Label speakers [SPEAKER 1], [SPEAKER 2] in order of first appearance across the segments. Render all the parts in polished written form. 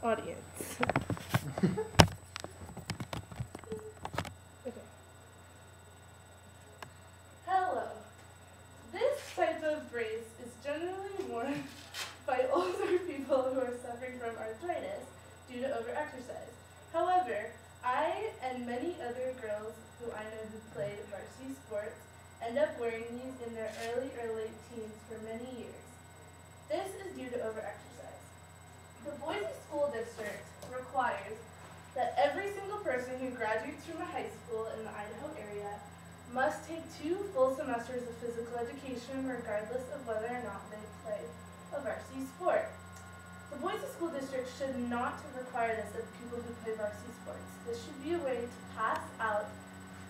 [SPEAKER 1] audience. Okay. Hello. This type of brace is generally worn by older people who are suffering from arthritis due to overexercise. However, I and many other girls who I know who played varsity sports end up wearing these in their early or late teens for many years. This is due to overexercise. The Boise School District requires that every single person who graduates from a high school in the Idaho area must take 2 full semesters of physical education regardless of whether or not they play a varsity sport. The Boise School District should not require this of people who play varsity sports. This should be a way to pass out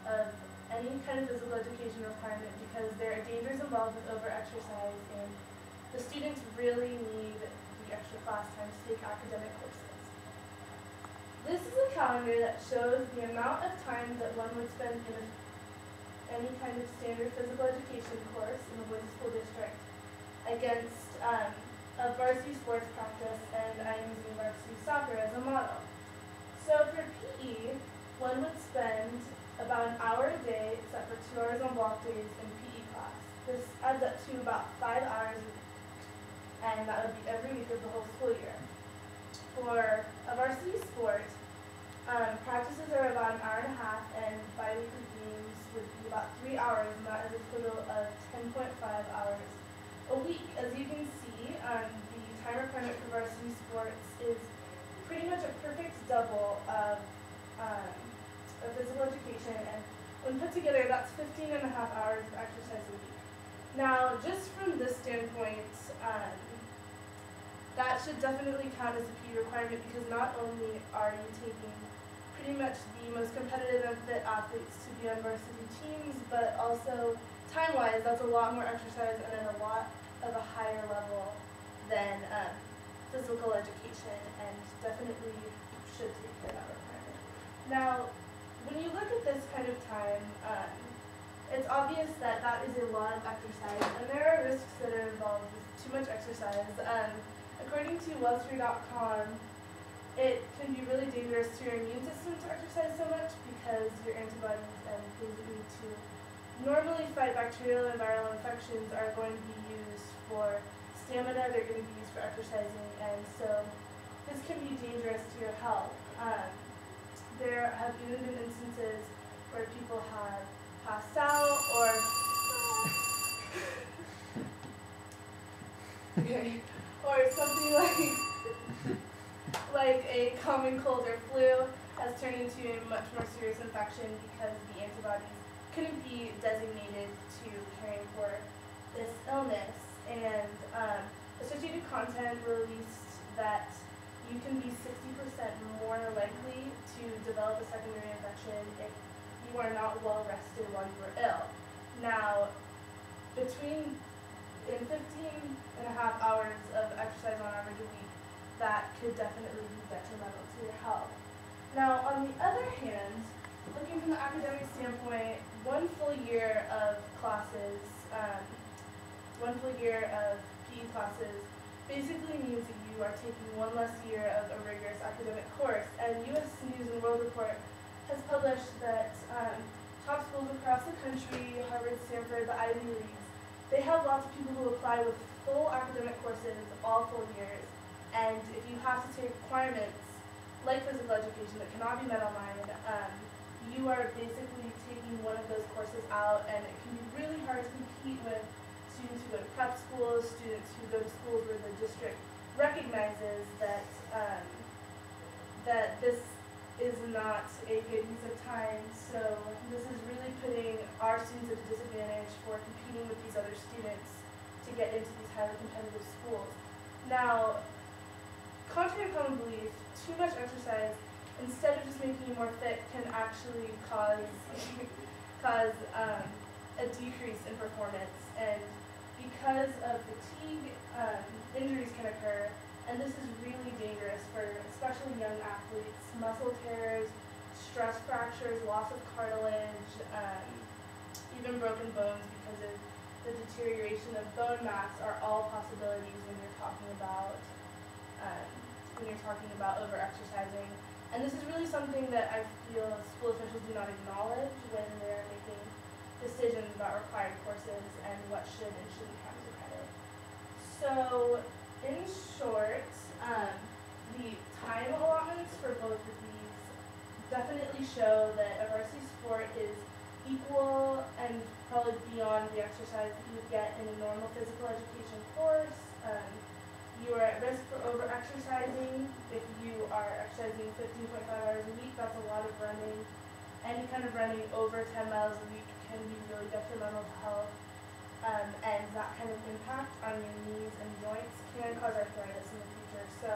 [SPEAKER 1] of any kind of physical education requirement because there are dangers involved with overexercise and the students really need the extra class time to take academic courses. This is a calendar that shows the amount of time that one would spend in any kind of standard physical education course in the Boise School District against a varsity sports practice, and I'm using varsity soccer as a model. So for PE, one would spend about an hour a day, except for 2 hours on block days in PE class. This adds up to about 5 hours a week, and that would be every week of the whole school year. For a varsity sport, practices are about an hour and a half, and bi-weekly games would be about 3 hours, and that is a total of 10.5 hours a week. As you can see, the time requirement for varsity sports is pretty much a perfect double of physical education, and when put together, that's 15 and a half hours of exercise a week. Now, just from this standpoint, that should definitely count as a PE requirement because not only are you taking pretty much the most competitive and fit athletes to be on varsity teams, but also time-wise, that's a lot more exercise and at a lot of a higher level than physical education, and definitely should take care of that requirement. Now, when you look at this kind of time, it's obvious that that is a lot of exercise, and there are risks that are involved with too much exercise. According to Wellspring.com, it can be really dangerous to your immune system to exercise so much because your antibodies and things that need to normally fight bacterial and viral infections are going to be used for stamina, they're going to be used for exercising, and so this can be dangerous to your health. There have even been instances where people have passed out or okay, or something like a common cold or flu has turned into a much more serious infection because the antibodies couldn't be designated to caring for this illness. And Associated Content released that you can be 60% more likely to develop a secondary infection if you are not well rested while you were ill. Now, in 15 and a half hours of exercise on average a week, that could definitely be detrimental to your health. Now, on the other hand, looking from the academic standpoint, one full year of classes, one full year of PE classes basically means that you are taking one less year of a rigorous academic course. And U.S. News and World Report has published that top schools across the country, Harvard, Stanford, the Ivy Leagues, they have lots of people who apply with full academic courses, all full years. And if you have to take requirements like physical education that cannot be met online, you are basically taking one of those courses out, and it can be really hard to compete with students who go to prep schools, students who go to schools where the district recognizes that that this is not a good use of time. So this is really putting our students at a disadvantage for competing with these other students to get into these highly competitive schools. Now, contrary to common belief, too much exercise, instead of just making you more fit, can actually cause a decrease in performance. And because of fatigue, injuries can occur, and this is really dangerous for especially young athletes. Muscle tears, stress fractures, loss of cartilage, even broken bones because of the deterioration of bone mass are all possibilities when you're talking about when you're talking about over-exercising. And this is really something that I feel school officials do not acknowledge when they're making decisions about required courses and what should and shouldn't count as a credit. So, in short, the time allotments for both of these definitely show that a varsity sport is equal and probably beyond the exercise that you would get in a normal physical education course. You are at risk for over-exercising. If you are exercising 15.5 hours a week, that's a lot of running. Any kind of running over 10 miles a week can be really detrimental to health. And that kind of impact on your knees and joints can cause arthritis in the future. So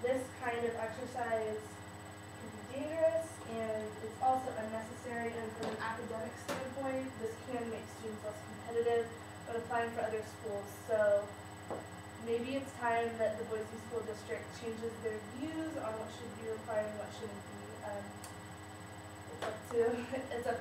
[SPEAKER 1] this kind of exercise can be dangerous, and it's also unnecessary, and from an academic standpoint, this can make students less competitive when applying for other schools. So maybe it's time that the Boise School District changes their views on what should be required and what shouldn't be. It's up